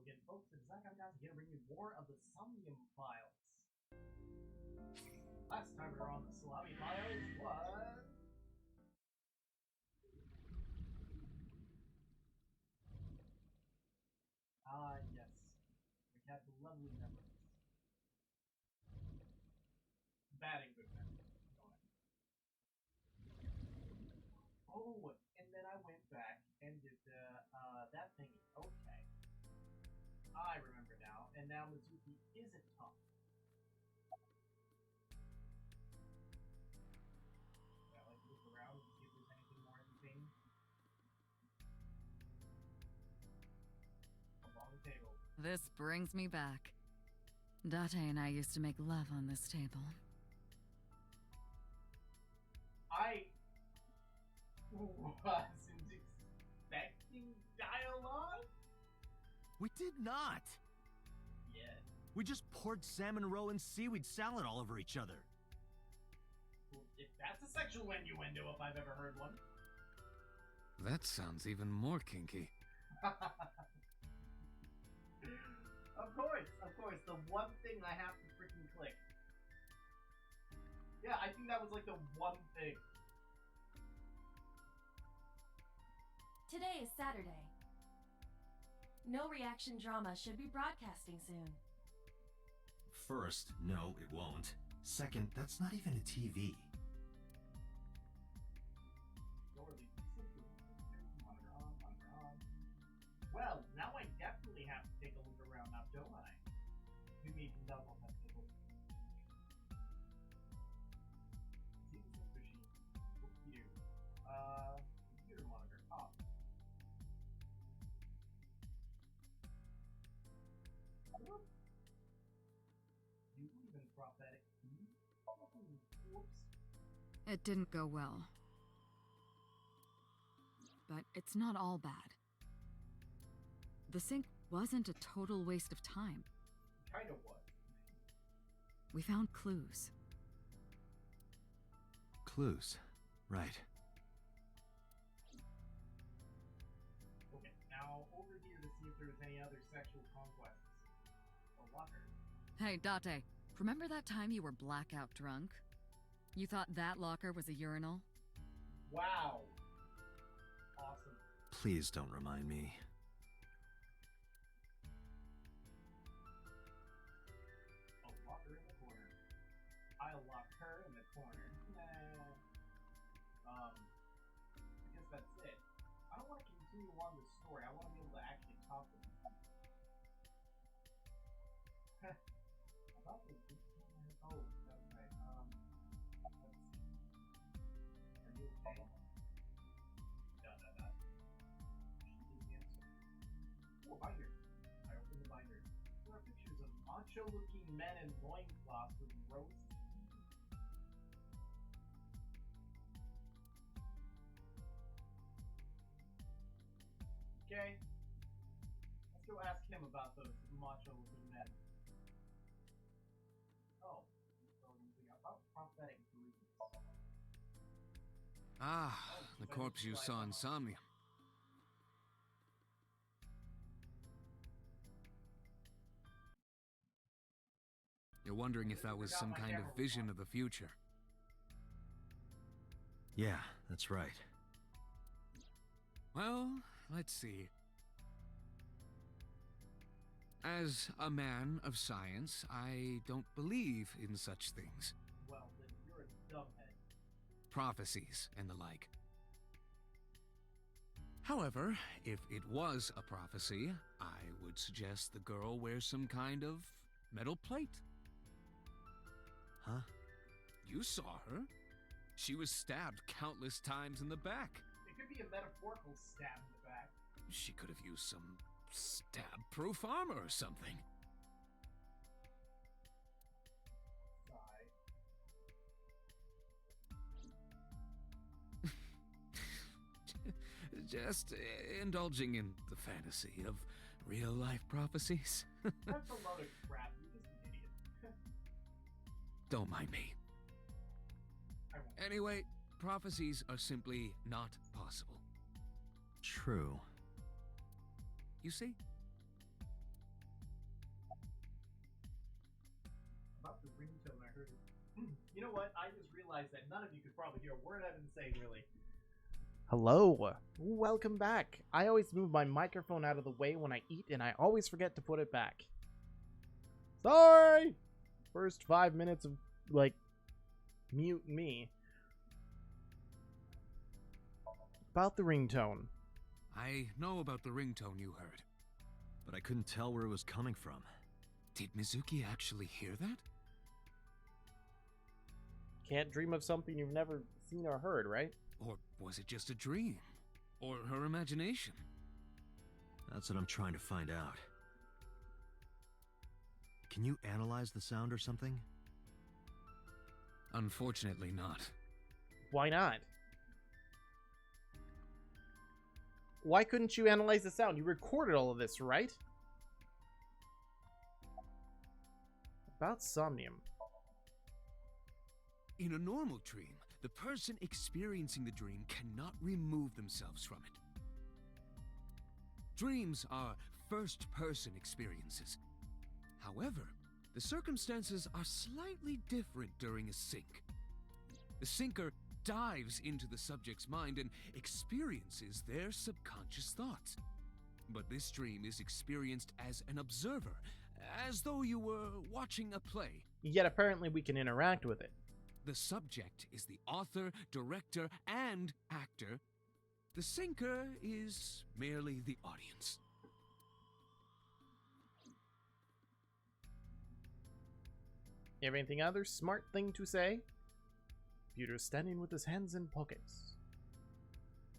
again, folks, it's Zach. I'm here to bring you more of the Somnium Files. Last time we were on the Somnium Files was... yes. We had lovely memories. Bad and good memories. Oh, and then I went back and did that thingy. Okay. I remember now, and now Mizuki isn't Tom. I like to look around and see if there's anything more entertaining. A long table. This brings me back. Date and I used to make love on this table. I wasn't expecting dialogue? We did not! Yeah. We just poured salmon roe and seaweed salad all over each other. Well, if that's a sexual innuendo, if I've ever heard one. That sounds even more kinky. Of course, the one thing I have to freaking click. Yeah, I think that was like the one thing. Today is Saturday. No reaction drama should be broadcasting soon. First, no, it won't. Second, that's not even a TV. Well, now I definitely have to take a look around now, don't I? We need to double that table. See the sync machine. Computer. Computer monitor. Off. You believe in prophetic keys? Whoops. It didn't go well. But it's not all bad. The sink wasn't a total waste of time. Kind of was. We found clues. Clues. Right. Okay, now over here to see if there's any other sexual conquests. Or locker. Hey, Date, remember that time you were blackout drunk? You thought that locker was a urinal? Wow. Awesome. Please don't remind me. I'll lock her in the corner. I'll lock her in the corner. Nah. I guess that's it. I don't want to continue on the story. I want to be able to actually talk to them. About the oh, that's right. Let's see. Are you okay? She didn't answer. Oh, a binder. I opened the binder. There are pictures of macho-looking men in loincloths with roast. Okay. Let's go ask him about those macho-looking men. Oh, so we got about prophetic dreams. Ah, the corpse you saw in Somnium. You're wondering if that was some kind of vision of the future. Yeah, that's right. Well, let's see. As a man of science, I don't believe in such things. Well, then you're a dumbhead. Prophecies and the like. However, if it was a prophecy, I would suggest the girl wears some kind of metal plate. Huh? You saw her. She was stabbed countless times in the back. It could be a metaphorical stab in the back. She could have used some stab-proof armor or something. Sigh. Just indulging in the fantasy of real-life prophecies. That's a load of crap. You're just an idiot. Don't mind me. I won't. Anyway, prophecies are simply not possible. True. You see? You know what? I just realized that none of you could probably hear a word I've been saying, really. Hello. Welcome back. I always move my microphone out of the way when I eat, and I always forget to put it back. Sorry! First 5 minutes of, like, mute me. About the ringtone. I know about the ringtone you heard. But I couldn't tell where it was coming from. Did Mizuki actually hear that? Can't dream of something you've never seen or heard, right? Or was it just a dream? Or her imagination? That's what I'm trying to find out. Can you analyze the sound or something? Unfortunately not. Why not? Why couldn't you analyze the sound? You recorded all of this, right? About Somnium. In a normal dream, the person experiencing the dream cannot remove themselves from it. Dreams are first-person experiences. However, the circumstances are slightly different during a sync. The syncer dives into the subject's mind and experiences their subconscious thoughts. But this dream is experienced as an observer, as though you were watching a play. Yet apparently we can interact with it. The subject is the author, director, and actor. The syncer is merely the audience. You have anything other smart thing to say? Peter's standing with his hands in pockets.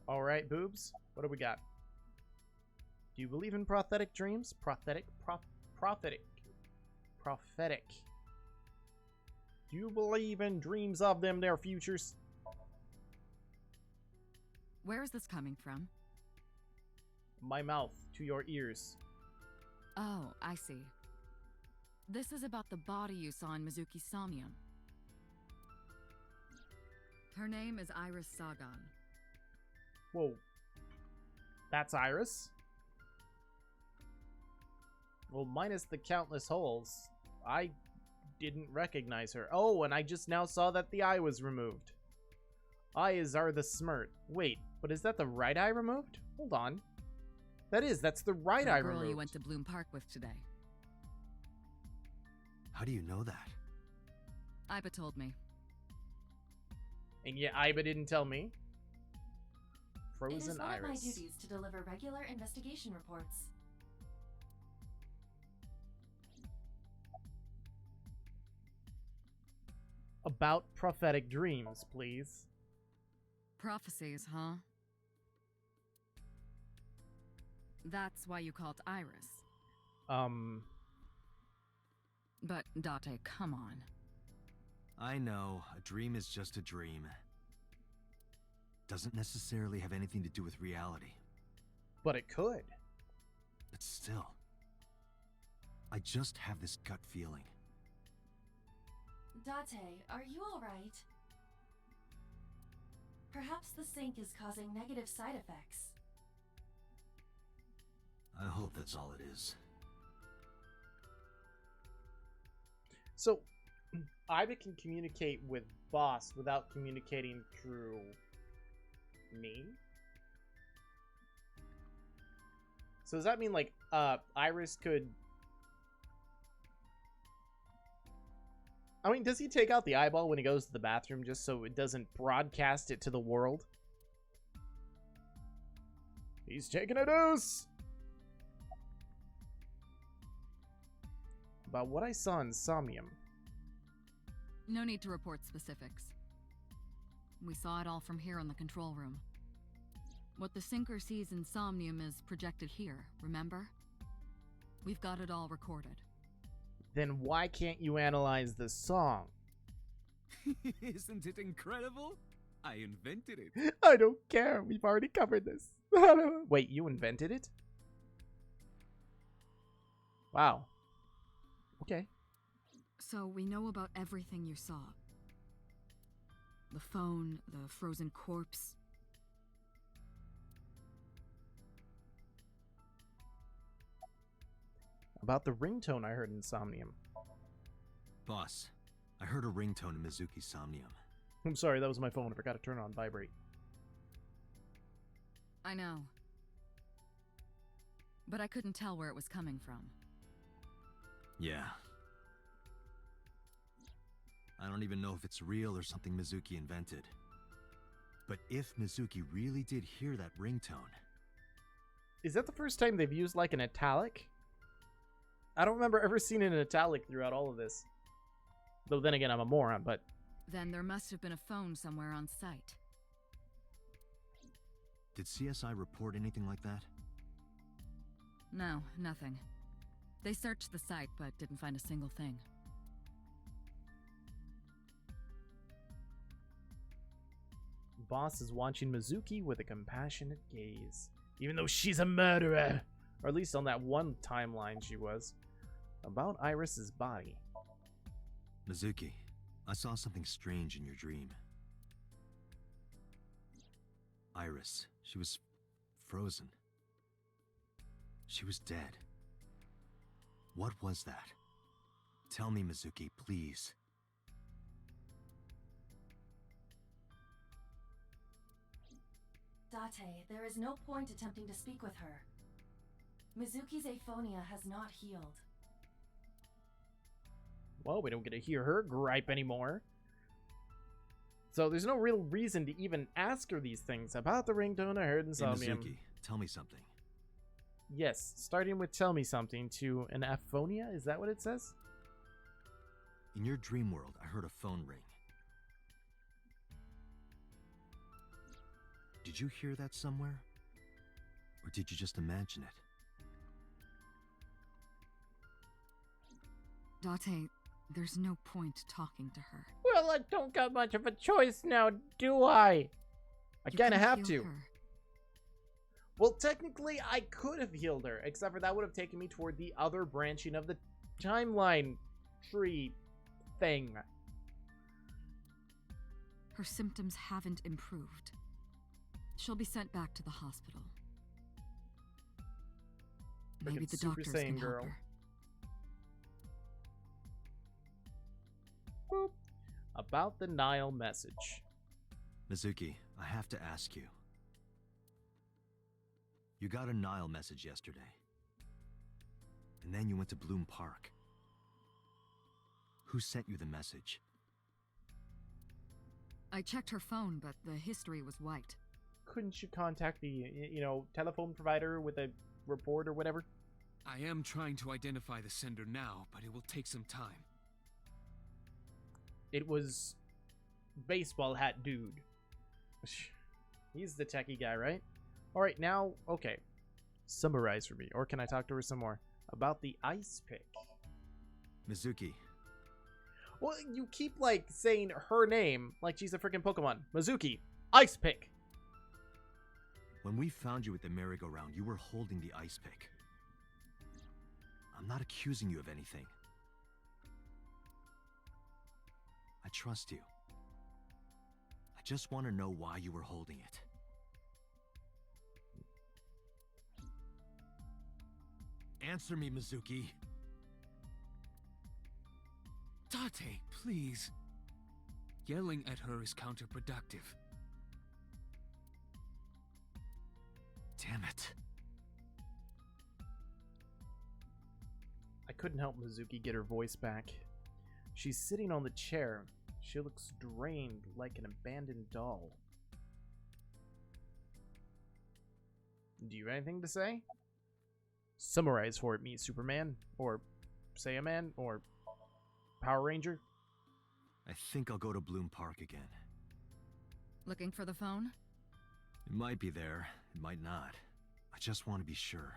Alright, boobs. What do we got? Do you believe in prophetic dreams? Prophetic. Do you believe in dreams of them, their futures? Where is this coming from? My mouth to your ears. Oh, I see. This is about the body you saw in Mizuki's Somnium. Her name is Iris Sagan. Whoa. That's Iris? Well, minus the countless holes, I didn't recognize her. Oh, and I just now saw that the eye was removed. Eyes are the smirt. Wait, but is that the right eye removed? Hold on. That's the right eye The girl removed. you went to Bloom Park with today. How do you know that? Iba told me. And yet Iba didn't tell me. It is Frozen one of my Iris. duties to deliver regular investigation reports. About prophetic dreams, please. Prophecies, huh? That's why you called Iris. But, Date, come on. I know, a dream is just a dream. Doesn't necessarily have anything to do with reality. But it could. But still, I just have this gut feeling. Date, are you alright? Perhaps the sync is causing negative side effects. I hope that's all it is. So, Iba can communicate with Boss without communicating through me? So does that mean, like, Iris could... I mean, does he take out the eyeball when he goes to the bathroom just so it doesn't broadcast it to the world? He's taking a dose! About what I saw in Somnium. No need to report specifics. We saw it all from here in the control room. What the syncer sees in Somnium is projected here, remember? We've got it all recorded. Then why can't you analyze the song? Isn't it incredible? I invented it. I don't care. We've already covered this. Wait, you invented it? Wow. Okay. So we know about everything you saw. The phone, the frozen corpse. About the ringtone I heard in Somnium. Boss, I heard a ringtone in Mizuki's Somnium. I'm sorry, that was my phone. I forgot to turn it on vibrate. I know. But I couldn't tell where it was coming from. Yeah. I don't even know if it's real or something Mizuki invented. But if Mizuki really did hear that ringtone... Is that the first time they've used, like, an italic? I don't remember ever seeing an italic throughout all of this. Though then again, I'm a moron, but... Then there must have been a phone somewhere on site. Did CSI report anything like that? No, nothing. They searched the site, but didn't find a single thing. Boss is watching Mizuki with a compassionate gaze. Even though she's a murderer! Or at least on that one timeline she was. About Iris's body. Mizuki, I saw something strange in your dream. Iris, she was frozen. She was dead. What was that? Tell me, Mizuki, please. Date, there is no point attempting to speak with her. Mizuki's aphonia has not healed. Well, we don't get to hear her gripe anymore. So there's no real reason to even ask her these things about the ringtone I heard in Hey, Somnium. Mizuki, tell me something. Yes, starting with tell me something to an aphonia, is that what it says? In your dream world, I heard a phone ring. Did you hear that somewhere? Or did you just imagine it? Date, there's no point talking to her. Well, I don't got much of a choice now, do I? I You kind of couldn't have heal to. her. Well, technically, I could have healed her, except for that would have taken me toward the other branching of the timeline tree thing. Her symptoms haven't improved. She'll be sent back to the hospital. Maybe Frickin' the Super doctors Saiyan can girl. help her. Boop. About the Nile message. Mizuki, I have to ask you. You got a Nile message yesterday. And then you went to Bloom Park. Who sent you the message? I checked her phone, but the history was wiped. Couldn't you contact the, telephone provider with a report or whatever? I am trying to identify the sender now, but it will take some time. It was baseball hat dude. He's the techie guy, right? Alright, now, okay. Summarize for me, or can I talk to her some more? About the ice pick. Mizuki, Well, you keep, saying her name like she's a freaking Pokemon. Mizuki, ice pick. when we found you at the merry-go-round, you were holding the ice pick. I'm not accusing you of anything. I trust you. I just want to know why you were holding it. Answer me, Mizuki. Date, please. Yelling at her is counterproductive. Damn it. I couldn't help Mizuki get her voice back. She's sitting on the chair. She looks drained like an abandoned doll. Do you have anything to say? Summarize for me, Superman, or Saiyaman, or Power Ranger. I think I'll go to Bloom Park again. Looking for the phone? It might be there, it might not. I just want to be sure.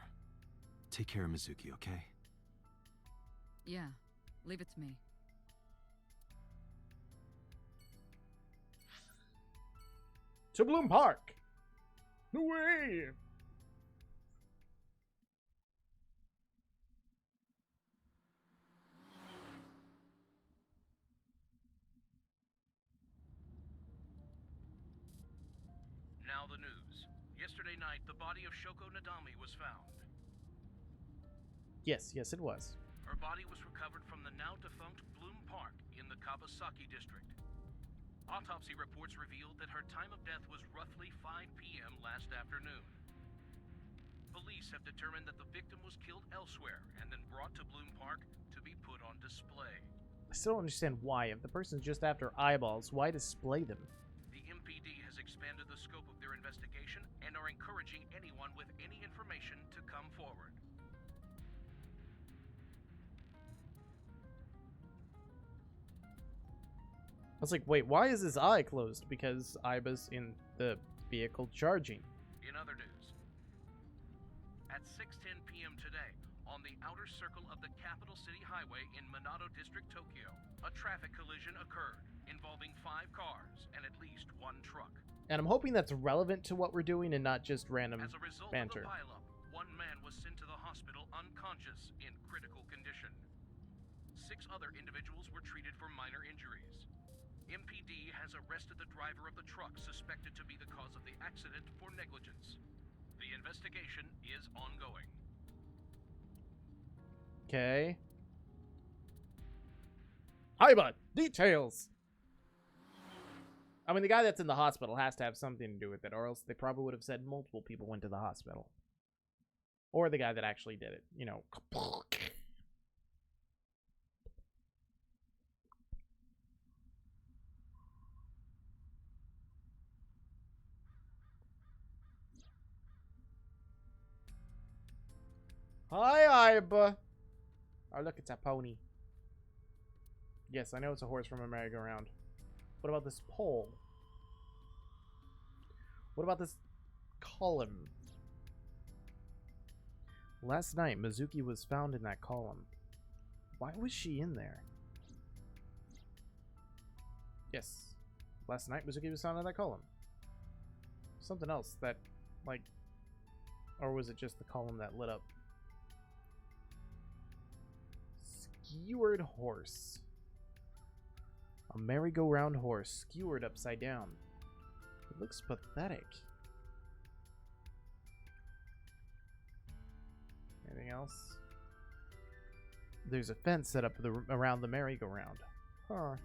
Take care of Mizuki, okay? Yeah. Leave it to me. To Bloom Park! No way! Now the news. Yesterday night, the body of Shoko Nadami was found. Yes, it was. Her body was recovered from the now-defunct Bloom Park in the Kawasaki district. Autopsy reports revealed that her time of death was roughly 5 p.m. last afternoon. Police have determined that the victim was killed elsewhere and then brought to Bloom Park to be put on display. I still don't understand why. If the person's just after eyeballs, why display them? The MPD has expanded the scope of their investigation and are encouraging anyone with any information to come forward. I was like, wait, why is his eye closed? Because Iba's in the vehicle charging. In other news, at 6:10 p.m. today, on the outer circle of the Capital City Highway in Minato District, Tokyo, a traffic collision occurred involving 5 cars and at least 1 truck. And I'm hoping that's relevant to what we're doing and not just random As a result banter. of the pileup, 1 man was sent to the hospital unconscious in critical condition. 6 other individuals were treated for minor injuries. MPD has arrested the driver of the truck suspected to be the cause of the accident for negligence. The investigation is ongoing. Okay. Iba, details! I mean, the guy that's in the hospital has to have something to do with it, or else they probably would have said multiple people went to the hospital. Or the guy that actually did it, you know. Hi, Iba. Oh, look, it's a pony. Yes, I know it's a horse from a merry-go-round. What about this pole? What about this column? Last night, Mizuki was found in that column. Why was she in there? Yes. Last night, Mizuki was found in that column. Something else that, like... Or was it just the column that lit up? Skewered horse. A merry-go-round horse skewered upside down. It looks pathetic. Anything else? There's a fence set up around the merry-go-round. Huh.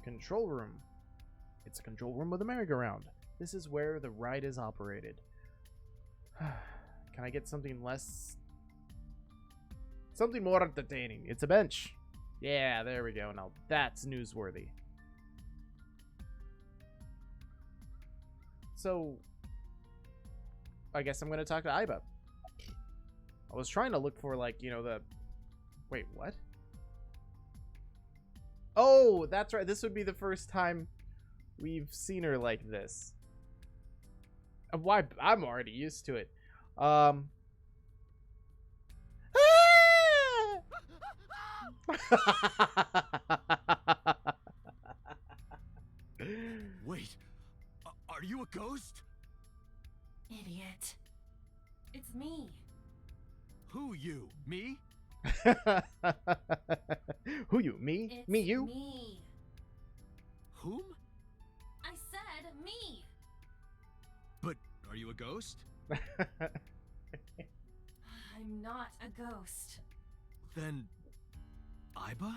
Control room. It's a control room with a merry-go-round. This is where the ride is operated. Can I get something less... Something more entertaining. It's a bench. Yeah, there we go. Now that's newsworthy. So, I guess I'm going to talk to Iba. I was trying to look for, like, you know, the... Wait, what? Oh, that's right. This would be the first time we've seen her like this. Why? I'm already used to it. Wait, are you a ghost? Idiot. It's me. Who you? Me? Who you? Me? It's me? You? me. Whom? I said me. But are you a ghost? I'm not a ghost. Then, Iba?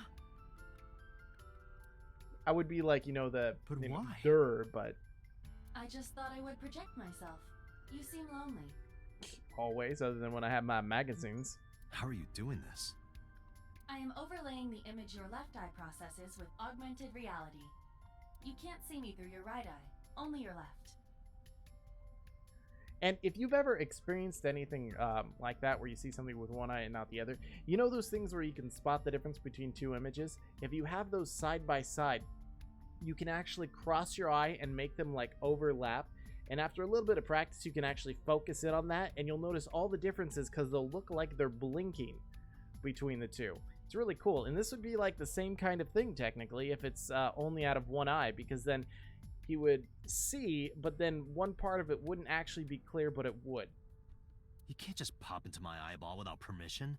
I would be like, you know, the... But you know, why? but... I just thought I would project myself. You seem lonely. Always, other than when I have my magazines. How are you doing this? I am overlaying the image your left eye processes with augmented reality. You can't see me through your right eye, only your left. And if you've ever experienced anything like that, where you see something with one eye and not the other, you know those things where you can spot the difference between 2 images? If you have those side by side, you can actually cross your eye and make them like overlap. And after a little bit of practice, you can actually focus in on that, and you'll notice all the differences because they'll look like they're blinking between the two. It's really cool. And this would be like the same kind of thing, technically, if it's only out of one eye, because then he would see, but then one part of it wouldn't actually be clear, but it would. You can't just pop into my eyeball without permission.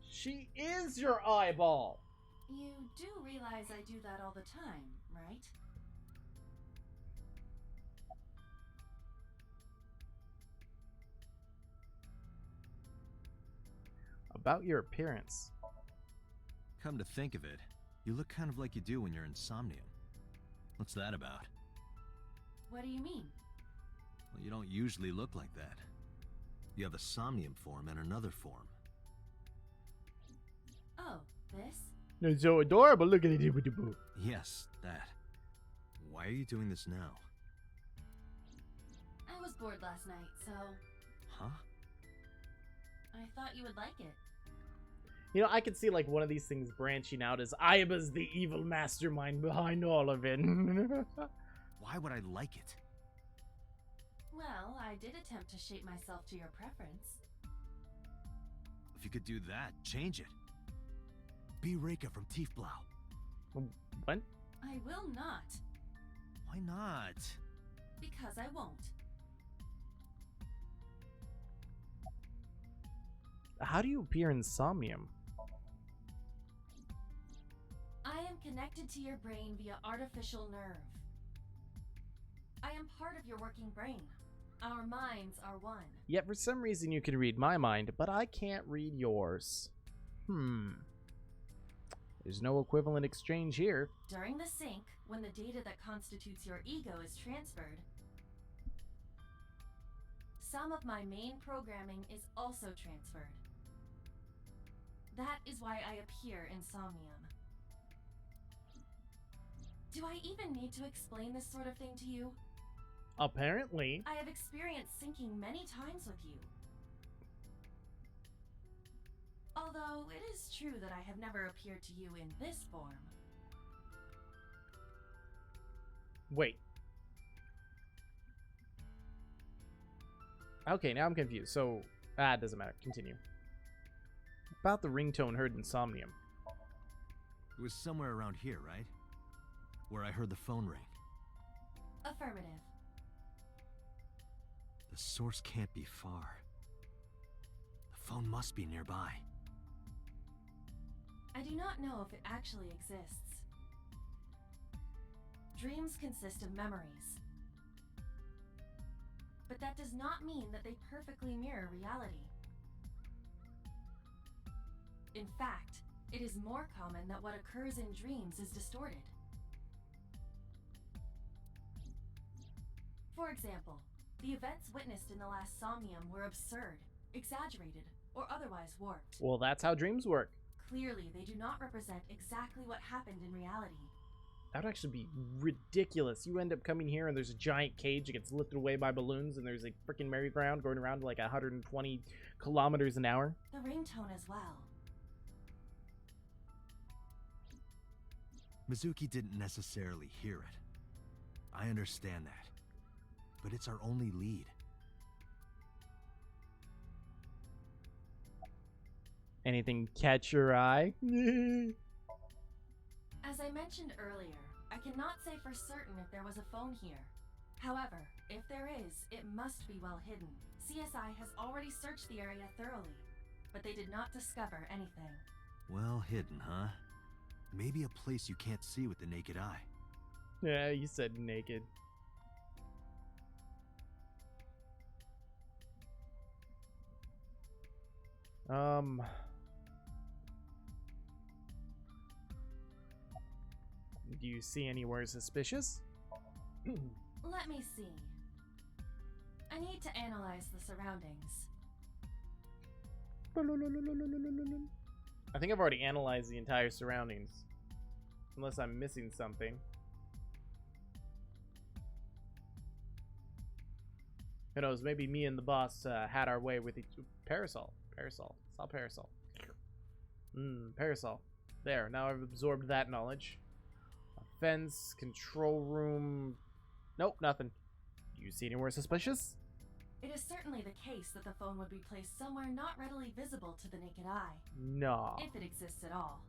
She is your eyeball! You do realize I do that all the time, right? about your appearance. Come to think of it, you look kind of like you do when you're in Somnium. What's that about? What do you mean? Well, you don't usually look like that. You have a Somnium form and another form. Oh, this? It's so adorable. Look at it. Yes, that. Why are you doing this now? I was bored last night, so Huh? I thought you would like it. You know, I could see like one of these things branching out as Aiba's the evil mastermind behind all of it. Why would I like it? Well, I did attempt to shape myself to your preference. If you could do that, change it. Be Reika from Tiefblau. What? I will not, Why not? because I won't. How do you appear in Somnium? I am connected to your brain via artificial nerve. I am part of your working brain. Our minds are one. Yet for some reason you can read my mind, but I can't read yours. There's no equivalent exchange here. During the sync, when the data that constitutes your ego is transferred, some of my main programming is also transferred. That is why I appear in Somnium. Do I even need to explain this sort of thing to you? Apparently. I have experienced syncing many times with you. Although it is true that I have never appeared to you in this form. Wait. Okay, now I'm confused. So, it doesn't matter. Continue. About the ringtone heard in Somnium. It was somewhere around here, right? Where I heard the phone ring. Affirmative. The source can't be far. The phone must be nearby. I do not know if it actually exists. Dreams consist of memories. But that does not mean that they perfectly mirror reality. In fact, it is more common that what occurs in dreams is distorted. For example, the events witnessed in the last Somnium were absurd, exaggerated, or otherwise warped. Well, that's how dreams work. Clearly, they do not represent exactly what happened in reality. That would actually be ridiculous. You end up coming here and there's a giant cage that gets lifted away by balloons and there's a freaking merry-go-round going around like 120 kilometers an hour. The ringtone as well. Mizuki didn't necessarily hear it. I understand that. But it's our only lead. Anything catch your eye? As I mentioned earlier, I cannot say for certain if there was a phone here. However, if there is, it must be well hidden. CSI has already searched the area thoroughly, but they did not discover anything. Well hidden, huh? Maybe a place you can't see with the naked eye. Yeah, you said naked. Do you see anywhere suspicious? Let me see. I need to analyze the surroundings. I think I've already analyzed the entire surroundings. Unless I'm missing something. Who knows, maybe me and the boss had our way with each... Parasol. Parasol. Saw Parasol. Parasol. There, now I've absorbed that knowledge. A fence, control room... Nope, nothing. Do you see anywhere suspicious? It is certainly the case that the phone would be placed somewhere not readily visible to the naked eye. No. If it exists at all.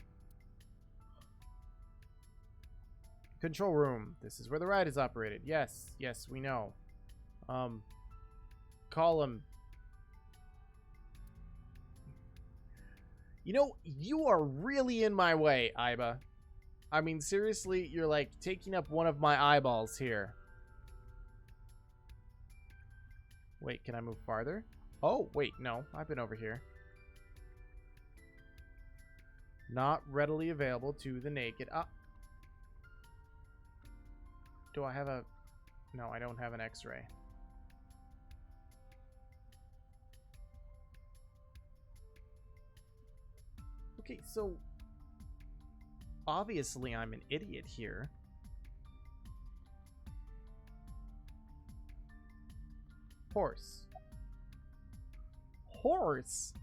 Control room. This is where the ride is operated. Yes, yes, we know. Call him. You know, you are really in my way, Aiba. I mean, seriously, you're like taking up one of my eyeballs here. Wait, can I move farther? Oh, wait, no. I've been over here. Not readily available to the naked. Do I have a... No, I don't have an X-ray. Okay, so... Obviously, I'm an idiot here. Horse. Horse?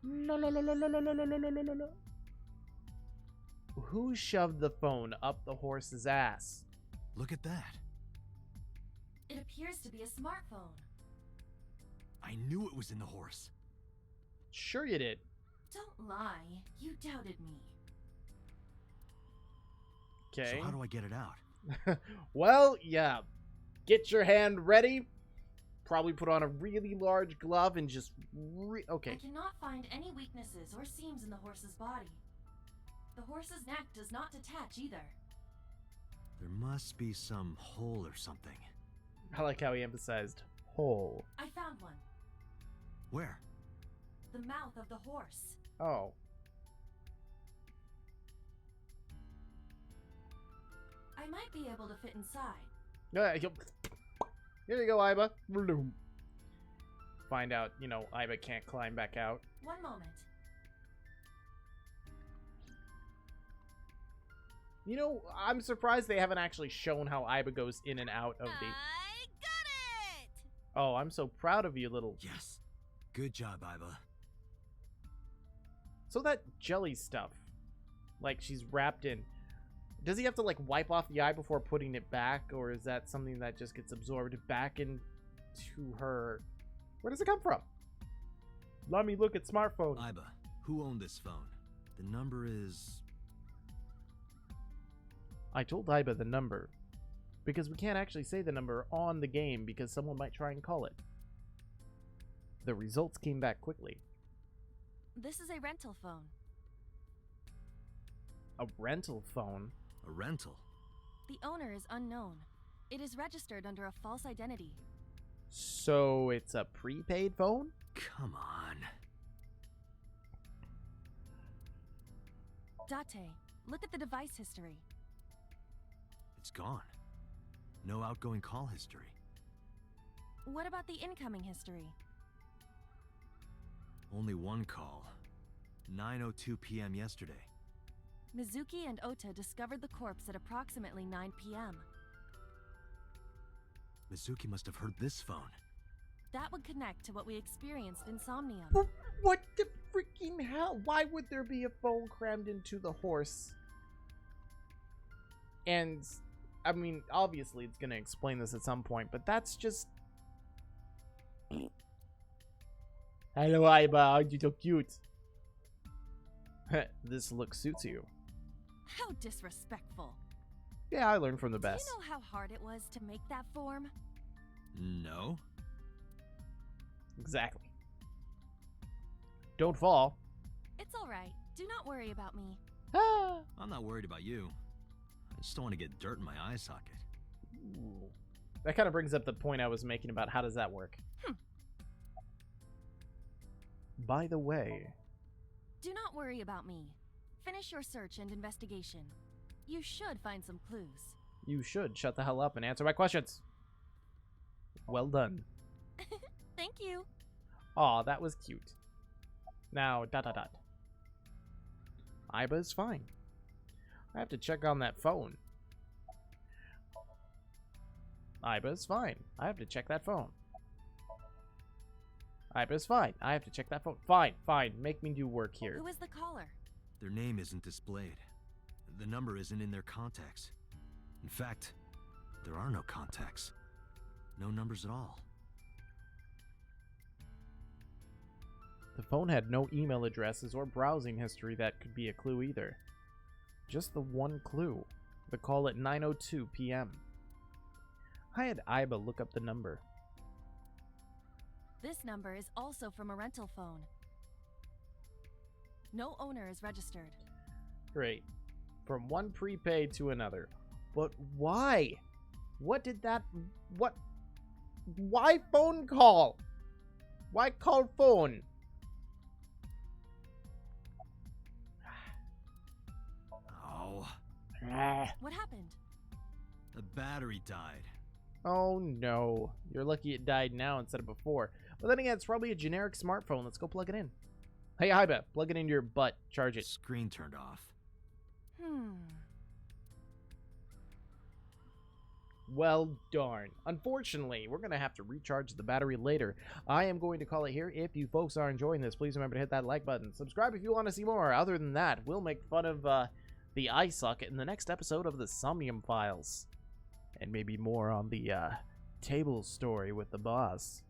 No. Who shoved the phone up the horse's ass? Look at that. It appears to be a smartphone. I knew it was in the horse. Sure you did. Don't lie. You doubted me. Okay. So how do I get it out? Well, yeah. Get your hand ready. Probably put on a really large glove and just okay. I cannot find any weaknesses or seams in the horse's body. The horse's neck does not detach either. There must be some hole or something. I like how he emphasized hole. I found one. Where? The mouth of the horse. Oh. I might be able to fit inside. Yeah, here you go, Iba. Bloom. Find out, you know, Iba can't climb back out. One moment. You know, I'm surprised they haven't actually shown how Iba goes in and out of the... I got it! Oh, I'm so proud of you, little... Yes. Good job, Iba. So that jelly stuff, like she's wrapped in, does he have to like wipe off the eye before putting it back, or is that something that just gets absorbed back into her? Where does it come from? Let me look at smartphone. Iba, who owned this phone? The number is... I told Iba the number, because we can't actually say the number on the game because someone might try and call it. The results came back quickly. This is a rental phone. A rental phone? A rental? The owner is unknown. It is registered under a false identity. So it's a prepaid phone? Come on. Date, look at the device history. It's gone. No outgoing call history. What about the incoming history? Only one call. 9:02 p.m. yesterday. Mizuki and Ota discovered the corpse at approximately 9 p.m. Mizuki must have heard this phone. That would connect to what we experienced in Somnium. What the freaking hell? Why would there be a phone crammed into the horse? And, I mean, obviously it's going to explain this at some point, but that's just... Hello, Iba. Aren't you so cute? This look suits you. How disrespectful. Yeah, I learned from the best. Do you know how hard it was to make that form? No. Exactly. Don't fall. It's alright. Do not worry about me. Ah. I'm not worried about you. I just don't want to get dirt in my eye socket. Ooh. That kind of brings up the point I was making about how does that work. By the way... Do not worry about me. Finish your search and investigation. You should find some clues. You should shut the hell up and answer my questions. Well done. Thank you. Aw, that was cute. Now, ... Iba's fine. I have to check on that phone. Iba's fine. I have to check that phone. Iba's fine. I have to check that phone. Fine, fine. Make me do work here. Who is the caller? Their name isn't displayed. The number isn't in their contacts. In fact, there are no contacts. No numbers at all. The phone had no email addresses or browsing history that could be a clue either. Just the one clue. The call at 9:02 p.m. I had Iba look up the number. This number is also from a rental phone. No owner is registered. Great. From one prepaid to another. But why? What did that... What? Why phone call? Why call phone? battery died. Oh no. You're lucky it died now instead of before. But then again, it's probably a generic smartphone. Let's go plug it in. Hey, Hyba, plug it into your butt. Charge it. Screen turned off. Well, darn. Unfortunately, we're going to have to recharge the battery later. I am going to call it here. If you folks are enjoying this, please remember to hit that like button. Subscribe if you want to see more. Other than that, we'll make fun of the eye socket in the next episode of the Somnium Files. And maybe more on the table story with the boss.